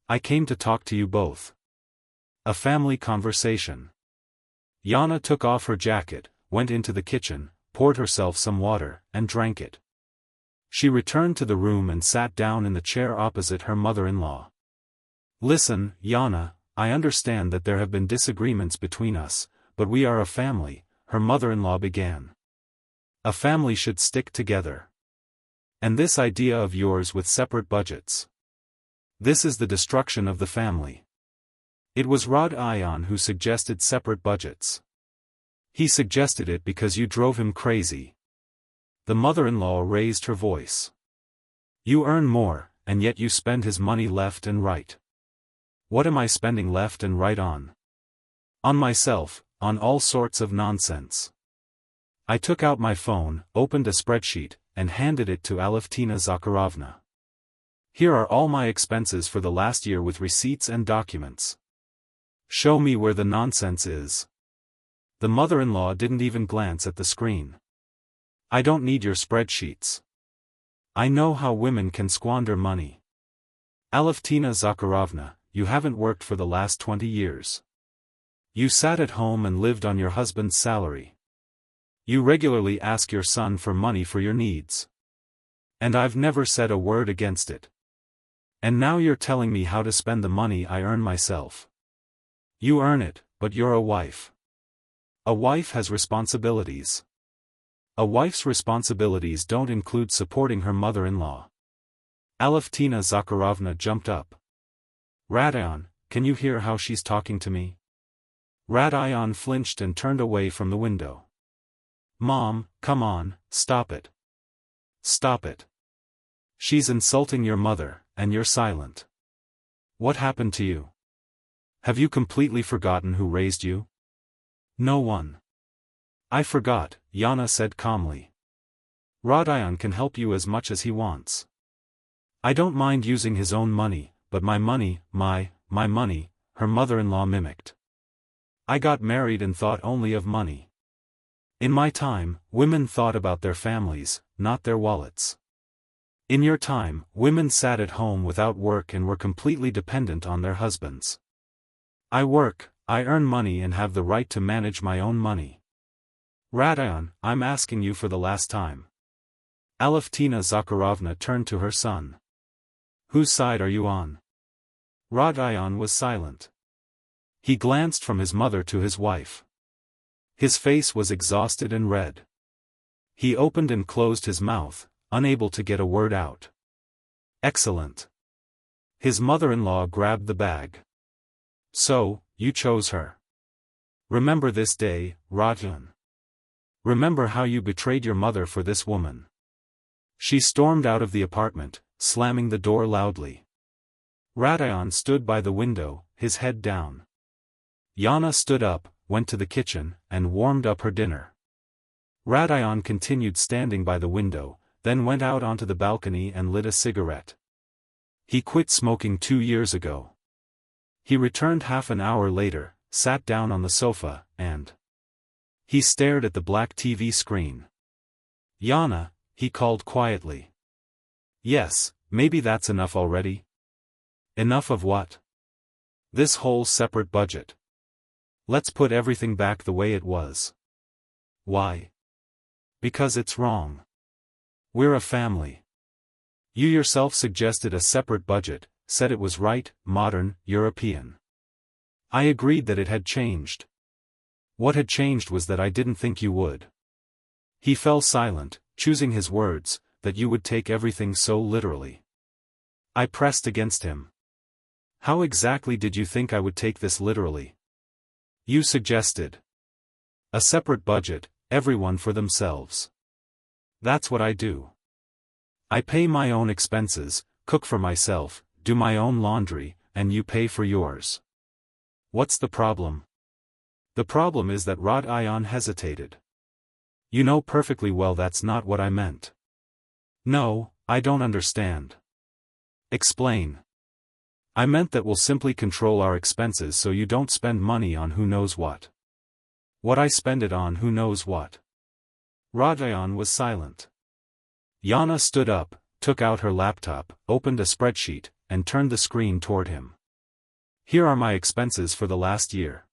"I came to talk to you both. A family conversation." Yana took off her jacket, went into the kitchen, poured herself some water, and drank it. She returned to the room and sat down in the chair opposite her mother-in-law. "Listen, Yana, I understand that there have been disagreements between us, but we are a family," her mother-in-law began. "A family should stick together. And this idea of yours with separate budgets. This is the destruction of the family. It was Rodion who suggested separate budgets. He suggested it because you drove him crazy." The mother-in-law raised her voice. "You earn more, and yet you spend his money left and right." "What am I spending left and right on?" "On myself, on all sorts of nonsense." I took out my phone, opened a spreadsheet, and handed it to Aleftina Zakharovna. "Here are all my expenses for the last year with receipts and documents. Show me where the nonsense is." The mother-in-law didn't even glance at the screen. "I don't need your spreadsheets. I know how women can squander money. Aleftina Zakharovna, you haven't worked for the last 20 years. You sat at home and lived on your husband's salary. You regularly ask your son for money for your needs. And I've never said a word against it. And now you're telling me how to spend the money I earn myself. You earn it, but you're a wife. A wife has responsibilities. A wife's responsibilities don't include supporting her mother-in-law. Aleftina Zakharovna jumped up. Radayon, can you hear how she's talking to me? Radayon flinched and turned away from the window. Mom, come on, stop it. Stop it. She's insulting your mother, and you're silent. What happened to you? Have you completely forgotten who raised you? No one. I forgot, Yana said calmly. Radayon can help you as much as he wants. I don't mind using his own money, but my money, my money, her mother-in-law mimicked. I got married and thought only of money. In my time, women thought about their families, not their wallets. In your time, women sat at home without work and were completely dependent on their husbands. I work, I earn money and have the right to manage my own money. Radayon, I'm asking you for the last time. Aleftina Zakharovna turned to her son. Whose side are you on? Radayon was silent. He glanced from his mother to his wife. His face was exhausted and red. He opened and closed his mouth, unable to get a word out. Excellent. His mother-in-law grabbed the bag. So, you chose her. Remember this day, Radayon. Remember how you betrayed your mother for this woman. She stormed out of the apartment, slamming the door loudly. Radayon stood by the window, his head down. Yana stood up, went to the kitchen, and warmed up her dinner. Radayon continued standing by the window, then went out onto the balcony and lit a cigarette. He quit smoking 2 years ago. He returned half an hour later, sat down on the sofa, and he stared at the black TV screen. Yana, he called quietly. Yes, maybe that's enough already. Enough of what? This whole separate budget. Let's put everything back the way it was. Why? Because it's wrong. We're a family. You yourself suggested a separate budget, said it was right, modern, European. I agreed that it had changed. What had changed was that I didn't think you would. He fell silent, choosing his words, that you would take everything so literally. I pressed against him. How exactly did you think I would take this literally? You suggested a separate budget, everyone for themselves. That's what I do. I pay my own expenses, cook for myself, do my own laundry, and you pay for yours. What's the problem? The problem is that Radayon hesitated. You know perfectly well that's not what I meant. No, I don't understand. Explain. I meant that we'll simply control our expenses so you don't spend money on who knows what. What I spend it on who knows what. Radayon was silent. Yana stood up, took out her laptop, opened a spreadsheet, and turned the screen toward him. Here are my expenses for the last year.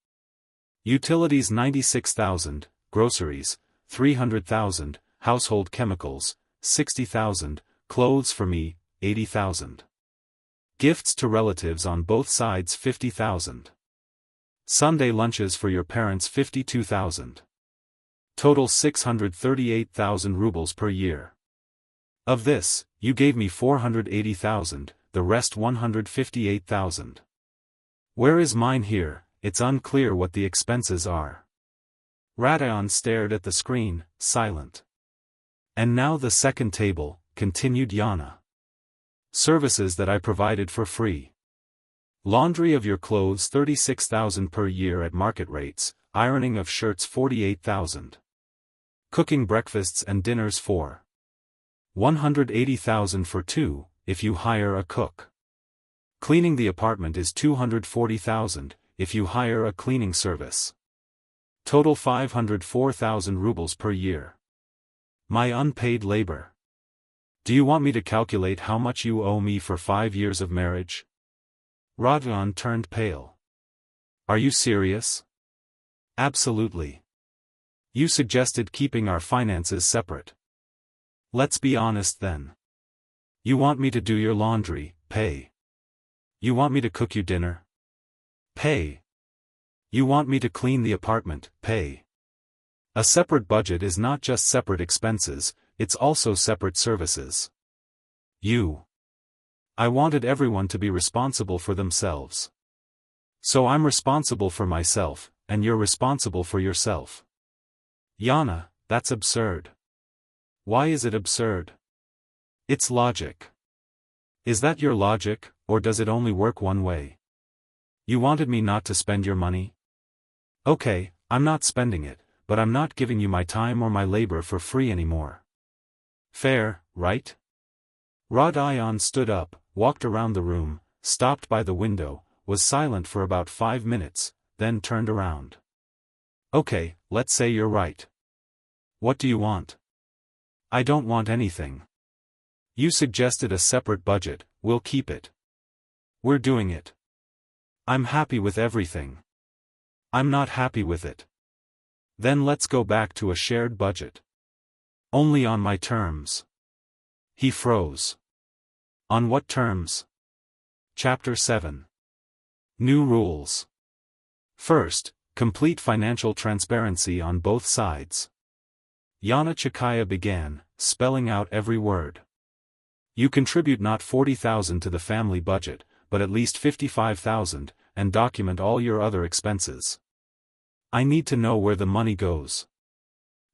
Utilities 96,000, groceries, 300,000, household chemicals, 60,000, clothes for me, 80,000. Gifts to relatives on both sides 50,000. Sunday lunches for your parents 52,000. Total 638,000 rubles per year. Of this, you gave me 480,000, the rest 158,000. Where is mine here? It's unclear what the expenses are. Radayon stared at the screen, silent. And now the second table, continued Yana. Services that I provided for free. Laundry of your clothes 36,000 per year at market rates, ironing of shirts 48,000. Cooking breakfasts and dinners for 180,000 for two, if you hire a cook. Cleaning the apartment is 240,000, if you hire a cleaning service. Total 504,000 rubles per year. My unpaid labor. Do you want me to calculate how much you owe me for 5 years of marriage? Radayon turned pale. Are you serious? Absolutely. You suggested keeping our finances separate. Let's be honest then. You want me to do your laundry, pay. You want me to cook you dinner? Pay. You want me to clean the apartment, pay. A separate budget is not just separate expenses, it's also separate services. I wanted everyone to be responsible for themselves. So I'm responsible for myself, and you're responsible for yourself. Yana, that's absurd. Why is it absurd? It's logic. Is that your logic, or does it only work one way? You wanted me not to spend your money? Okay, I'm not spending it, but I'm not giving you my time or my labor for free anymore. Fair, right? Rod Ion stood up, walked around the room, stopped by the window, was silent for about 5 minutes, then turned around. Okay, let's say you're right. What do you want? I don't want anything. You suggested a separate budget, we'll keep it. We're doing it. I'm happy with everything. I'm not happy with it. Then let's go back to a shared budget. Only on my terms. He froze. On what terms? Chapter 7. New rules. First, complete financial transparency on both sides. Yana Chikaya began, spelling out every word. You contribute not 40,000 to the family budget, but at least 55,000, and document all your other expenses. I need to know where the money goes.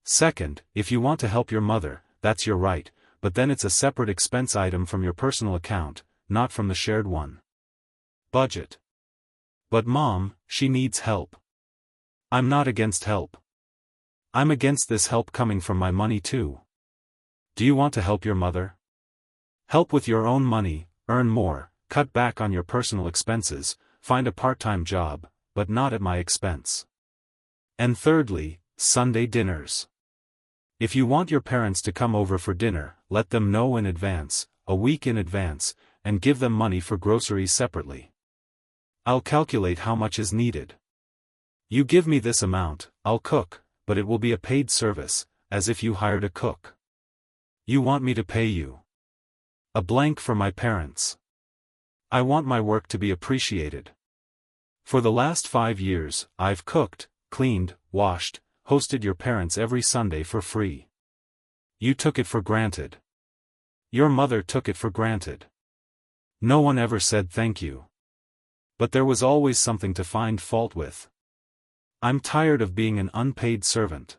Second, if you want to help your mother, that's your right, but then it's a separate expense item from your personal account, not from the shared one. Budget. But Mom, she needs help. I'm not against help. I'm against this help coming from my money too. Do you want to help your mother? Help with your own money, earn more, cut back on your personal expenses, find a part-time job, but not at my expense. And thirdly, Sunday dinners. If you want your parents to come over for dinner, let them know in advance, a week in advance, and give them money for groceries separately. I'll calculate how much is needed. You give me this amount, I'll cook, but it will be a paid service, as if you hired a cook. You want me to pay you. A blank for my parents. I want my work to be appreciated. For the last 5 years, I've cooked, cleaned, washed, hosted your parents every Sunday for free. You took it for granted. Your mother took it for granted. No one ever said thank you. But there was always something to find fault with. I'm tired of being an unpaid servant.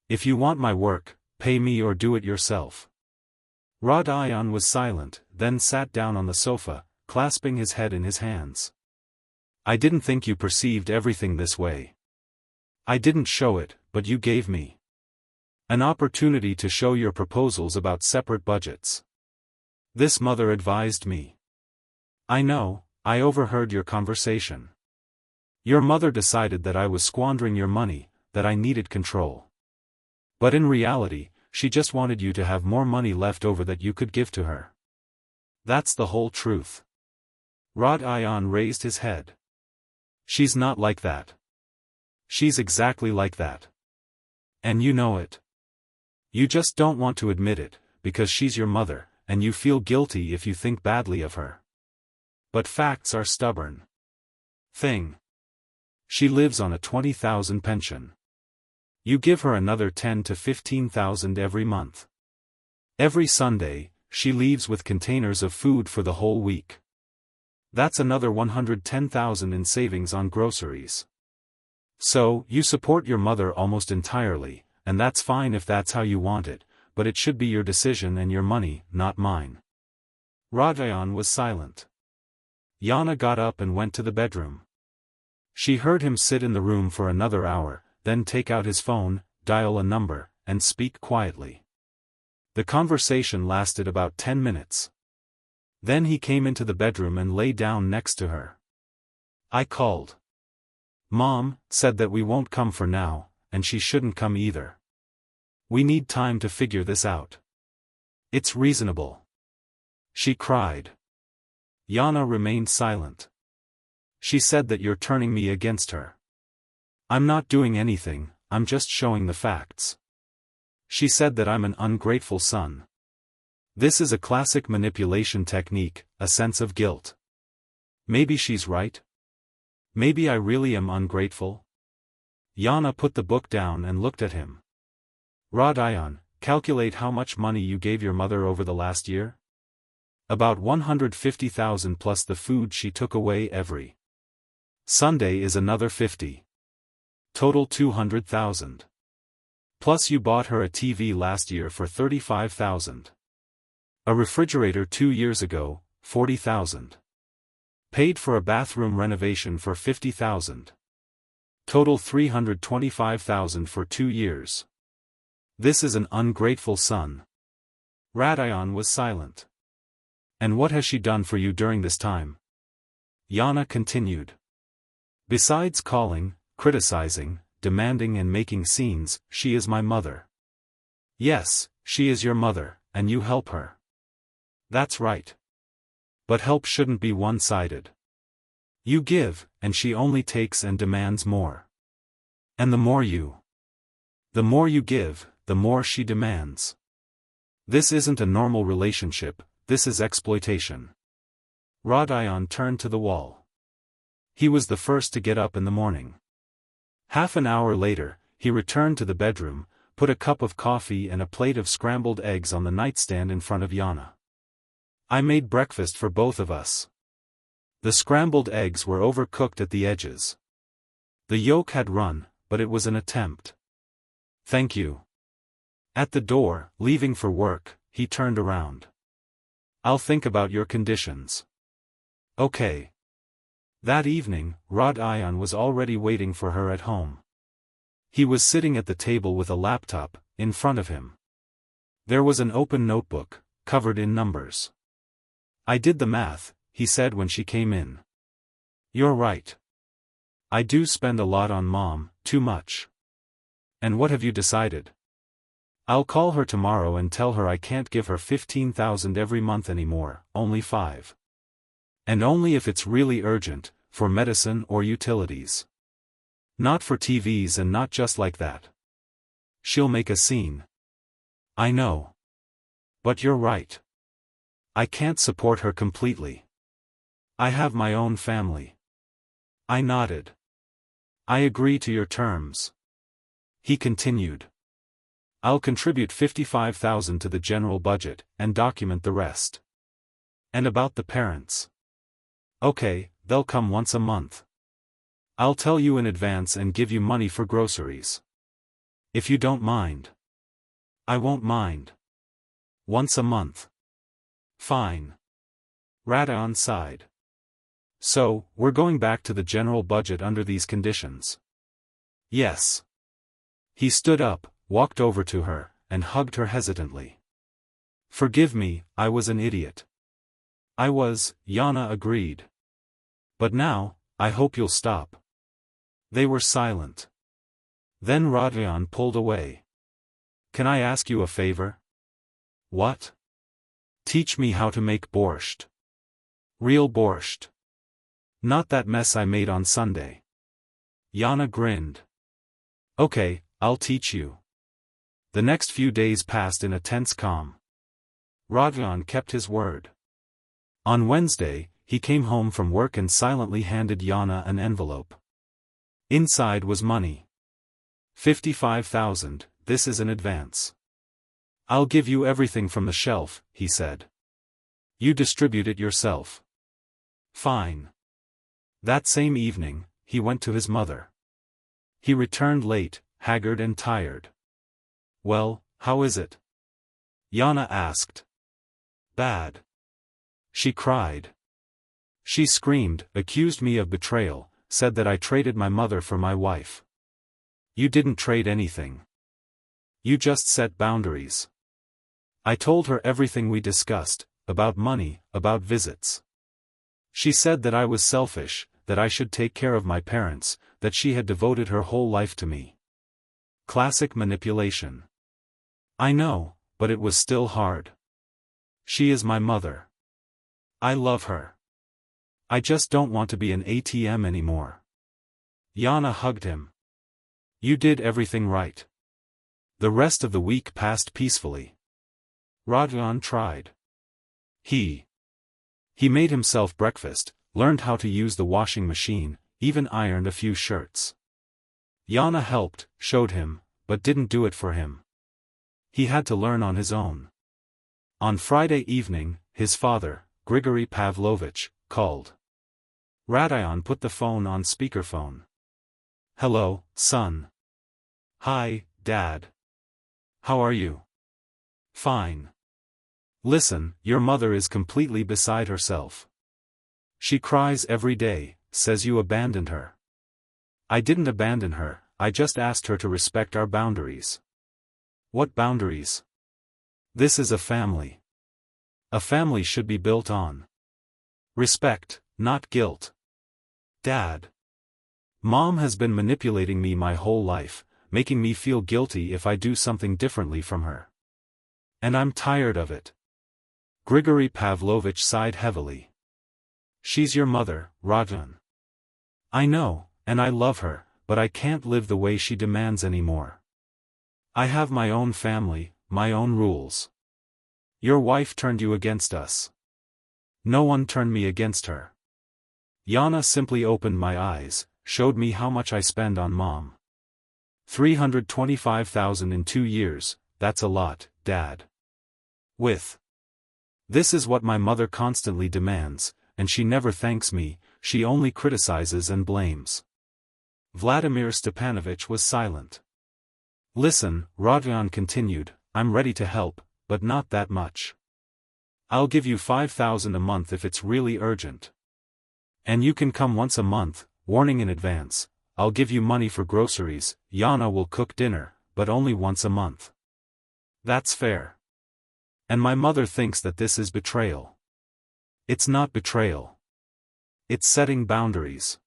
If you want my work, pay me or do it yourself. Rod Ion was silent, then sat down on the sofa, clasping his head in his hands. I didn't think you perceived everything this way. I didn't show it, but you gave me an opportunity to show your proposals about separate budgets. This mother advised me. I know, I overheard your conversation. Your mother decided that I was squandering your money, that I needed control. But in reality, she just wanted you to have more money left over that you could give to her. That's the whole truth. Rod Ion raised his head. She's not like that. She's exactly like that. And you know it. You just don't want to admit it, because she's your mother, and you feel guilty if you think badly of her. But facts are stubborn. She lives on a 20,000 pension. You give her another 10 to 15,000 every month. Every Sunday, she leaves with containers of food for the whole week. That's another 110,000 in savings on groceries. So, you support your mother almost entirely, and that's fine if that's how you want it, but it should be your decision and your money, not mine. Rod Ion was silent. Yana got up and went to the bedroom. She heard him sit in the room for another hour, then take out his phone, dial a number, and speak quietly. The conversation lasted about 10 minutes. Then he came into the bedroom and lay down next to her. I called. Mom said that we won't come for now, and she shouldn't come either. We need time to figure this out. It's reasonable. She cried. Yana remained silent. She said that you're turning me against her. I'm not doing anything, I'm just showing the facts. She said that I'm an ungrateful son. This is a classic manipulation technique, a sense of guilt. Maybe she's right? Maybe I really am ungrateful? Yana put the book down and looked at him. Rodion, calculate how much money you gave your mother over the last year? About 150,000 plus the food she took away every Sunday is another 50. Total 200,000. Plus you bought her a TV last year for 35,000. A refrigerator 2 years ago, 40,000. Paid for a bathroom renovation for 50,000. Total 325,000 for 2 years. This is an ungrateful son. Rodion was silent. And what has she done for you during this time? Yana continued. Besides calling, criticizing, demanding and making scenes, she is my mother. Yes, she is your mother, and you help her. That's right. But help shouldn't be one-sided. You give, and she only takes and demands more. And the more you give, the more she demands. This isn't a normal relationship, this is exploitation. Rodion turned to the wall. He was the first to get up in the morning. Half an hour later, he returned to the bedroom, put a cup of coffee and a plate of scrambled eggs on the nightstand in front of Yana. I made breakfast for both of us. The scrambled eggs were overcooked at the edges. The yolk had run, but it was an attempt. Thank you. At the door, leaving for work, he turned around. I'll think about your conditions. Okay. That evening, Rodion was already waiting for her at home. He was sitting at the table with a laptop, in front of him. There was an open notebook, covered in numbers. I did the math, he said when she came in. You're right. I do spend a lot on Mom, too much. And what have you decided? I'll call her tomorrow and tell her I can't give her 15,000 every month anymore, only 5. And only if it's really urgent, for medicine or utilities. Not for TVs and not just like that. She'll make a scene. I know. But you're right. I can't support her completely. I have my own family. I nodded. I agree to your terms. He continued. I'll contribute 55,000 to the general budget, and document the rest. And about the parents. Okay, they'll come once a month. I'll tell you in advance and give you money for groceries. If you don't mind. I won't mind. Once a month. Fine. Rodion sighed. So, we're going back to the general budget under these conditions. Yes. He stood up, walked over to her, and hugged her hesitantly. Forgive me, I was an idiot. I was, Yana agreed. But now, I hope you'll stop. They were silent. Then Rodion pulled away. Can I ask you a favor? What? Teach me how to make borscht. Real borscht. Not that mess I made on Sunday. Yana grinned. Okay, I'll teach you. The next few days passed in a tense calm. Rodion kept his word. On Wednesday, he came home from work and silently handed Yana an envelope. Inside was money. 55,000, this is an advance. I'll give you everything from the shelf, he said. You distribute it yourself. Fine. That same evening, he went to his mother. He returned late, haggard and tired. Well, how is it? Yana asked. Bad. She cried. She screamed, accused me of betrayal, said that I traded my mother for my wife. You didn't trade anything. You just set boundaries. I told her everything we discussed, about money, about visits. She said that I was selfish, that I should take care of my parents, that she had devoted her whole life to me. Classic manipulation. I know, but it was still hard. She is my mother. I love her. I just don't want to be an ATM anymore. Yana hugged him. You did everything right. The rest of the week passed peacefully. Rodion tried. He made himself breakfast, learned how to use the washing machine, even ironed a few shirts. Yana helped, showed him, but didn't do it for him. He had to learn on his own. On Friday evening, his father, Grigory Pavlovich, called. Rodion put the phone on speakerphone. "Hello, son." "Hi, Dad. How are you?" "Fine. Listen, your mother is completely beside herself. She cries every day, says you abandoned her." "I didn't abandon her, I just asked her to respect our boundaries." "What boundaries?" "This is a family. A family should be built on respect, not guilt." "Dad. Mom has been manipulating me my whole life, making me feel guilty if I do something differently from her. And I'm tired of it." Grigory Pavlovich sighed heavily. "She's your mother, Rodion. I know, and I love her, but I can't live the way she demands anymore. I have my own family, my own rules. Your wife turned you against us." "No one turned me against her. Yana simply opened my eyes, showed me how much I spend on Mom. 325,000 in 2 years, that's a lot, Dad. This is what my mother constantly demands, and she never thanks me, she only criticizes and blames." Vladimir Stepanovich was silent. "Listen," Rodion continued, "I'm ready to help, but not that much. I'll give you 5,000 a month if it's really urgent. And you can come once a month, warning in advance. I'll give you money for groceries, Yana will cook dinner, but only once a month. That's fair. And my mother thinks that this is betrayal. It's not betrayal. It's setting boundaries.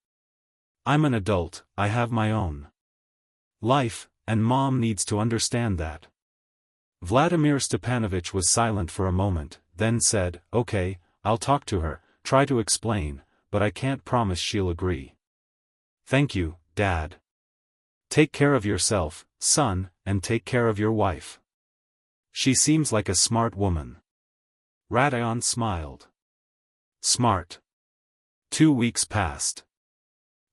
I'm an adult, I have my own life, and Mom needs to understand that." Vladimir Stepanovich was silent for a moment, then said, "Okay, I'll talk to her, try to explain, but I can't promise she'll agree." "Thank you, Dad. Take care of yourself, son, and take care of your wife. She seems like a smart woman." Rodion smiled. Smart. 2 weeks passed.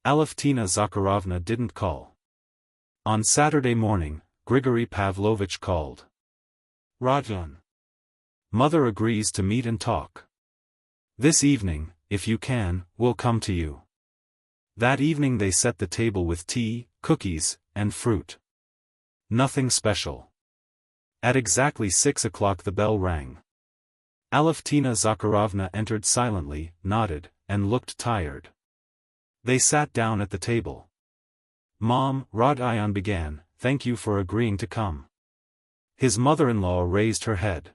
Aleftina Zakharovna didn't call. On Saturday morning, Grigory Pavlovich called. "Rodion. Mother agrees to meet and talk. This evening, if you can, we'll come to you." That evening they set the table with tea, cookies, and fruit. Nothing special. At exactly 6 o'clock the bell rang. Aleftina Zakharovna entered silently, nodded, and looked tired. They sat down at the table. "Mom," Rodion began, "thank you for agreeing to come." His mother-in-law raised her head.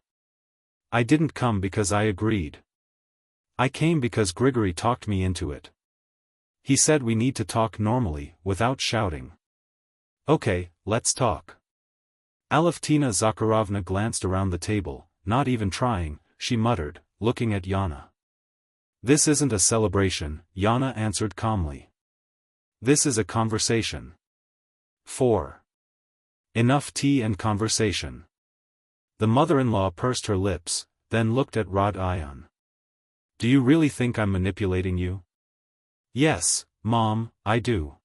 "I didn't come because I agreed. I came because Grigory talked me into it. He said we need to talk normally, without shouting." "Okay, let's talk." Aleftina Zakharovna glanced around the table, not even trying, she muttered, looking at Yana. "This isn't a celebration," Yana answered calmly. "This is a conversation." 4. Enough tea and conversation. The mother-in-law pursed her lips, then looked at Rodion. "Do you really think I'm manipulating you?" "Yes, Mom, I do.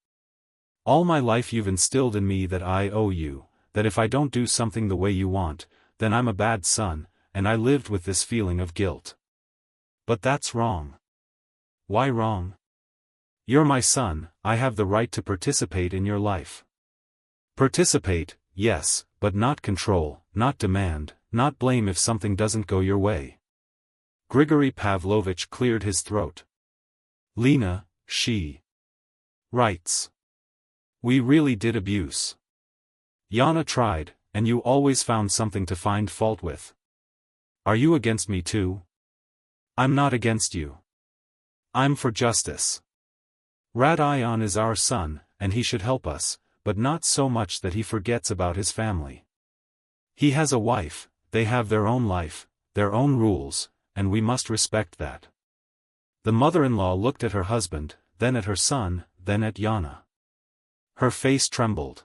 All my life you've instilled in me that I owe you, that if I don't do something the way you want, then I'm a bad son, and I lived with this feeling of guilt. But that's wrong." "Why wrong?" "You're my son, I have the right to participate in your life." "Participate, yes, but not control, not demand, not blame if something doesn't go your way." Grigory Pavlovich cleared his throat. "Lena, she writes. We really did abuse. Yana tried, and you always found something to find fault with. Are you against me too?" "I'm not against you. I'm for justice. Rodion is our son, and he should help us, but not so much that he forgets about his family. He has a wife, they have their own life, their own rules, and we must respect that." The mother-in-law looked at her husband, then at her son, then at Yana. Her face trembled.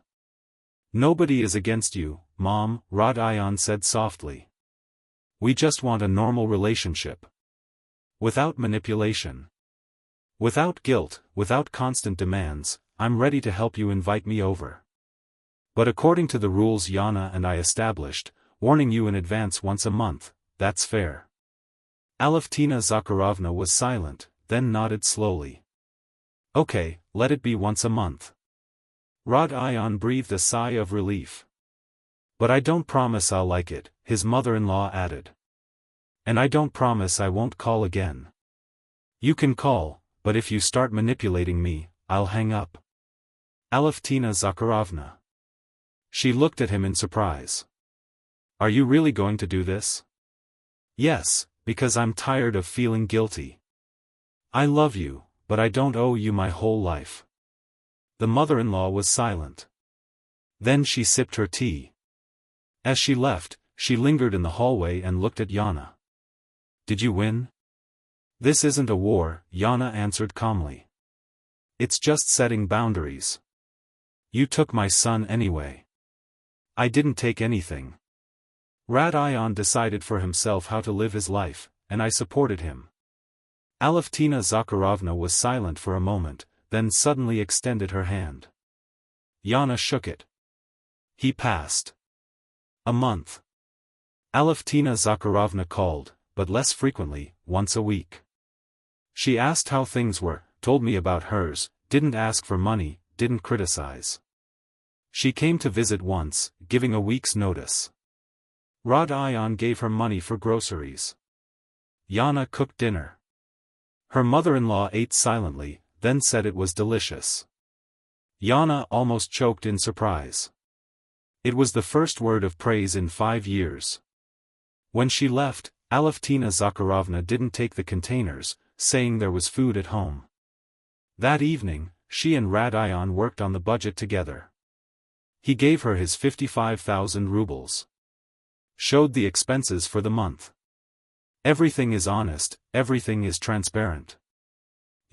Nobody is against you, Mom, Rod Ion said softly. We just want a normal relationship. Without manipulation. Without guilt, without constant demands. I'm ready to help you invite me over. But according to the rules Yana and I established, warning you in advance once a month, that's fair. Alevtina Zakharovna was silent, then nodded slowly. Okay, let it be once a month. Rod Ion breathed a sigh of relief. But I don't promise I'll like it, his mother-in-law added. And I don't promise I won't call again. You can call, but if you start manipulating me, I'll hang up. Alevtina Zakharovna. She looked at him in surprise. Are you really going to do this? Yes, because I'm tired of feeling guilty. I love you, but I don't owe you my whole life. The mother-in-law was silent. Then she sipped her tea. As she left, she lingered in the hallway and looked at Yana. Did you win? This isn't a war, Yana answered calmly. It's just setting boundaries. You took my son anyway. I didn't take anything. Rod Ion decided for himself how to live his life, and I supported him. Alevtina Zakharovna was silent for a moment, then suddenly extended her hand. Yana shook it. He passed. A month. Alevtina Zakharovna called, but less frequently, once a week. She asked how things were, told me about hers, didn't ask for money, didn't criticize. She came to visit once, giving a week's notice. Rod Ion gave her money for groceries. Yana cooked dinner. Her mother-in-law ate silently, then said it was delicious. Yana almost choked in surprise. It was the first word of praise in 5 years. When she left, Alevtina Zakharovna didn't take the containers, saying there was food at home. That evening, she and Rod Ion worked on the budget together. He gave her his 55,000 rubles. Showed the expenses for the month. Everything is honest, everything is transparent.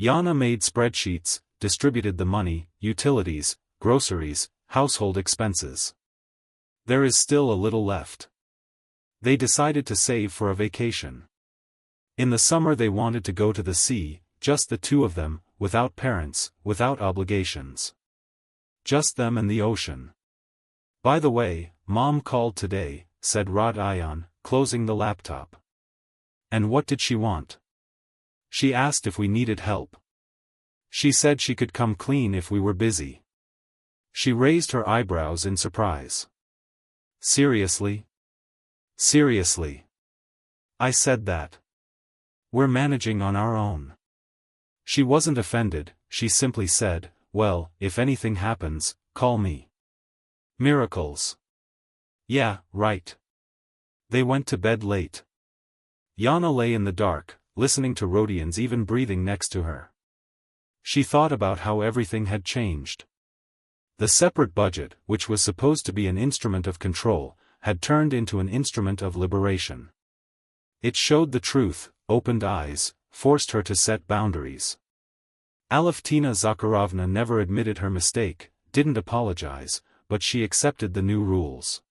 Yana made spreadsheets, distributed the money, utilities, groceries, household expenses. There is still a little left. They decided to save for a vacation. In the summer they wanted to go to the sea, just the two of them, without parents, without obligations. Just them and the ocean. By the way, Mom called today, said Rod Ion, closing the laptop. And what did she want? She asked if we needed help. She said she could come clean if we were busy. She raised her eyebrows in surprise. Seriously? Seriously. I said that. We're managing on our own. She wasn't offended, she simply said, well, if anything happens, call me. Miracles. Yeah, right. They went to bed late. Yana lay in the dark, listening to Rodions even breathing next to her. She thought about how everything had changed. The separate budget, which was supposed to be an instrument of control, had turned into an instrument of liberation. It showed the truth, opened eyes, forced her to set boundaries. Alevtina Zakharovna never admitted her mistake, didn't apologize, but she accepted the new rules.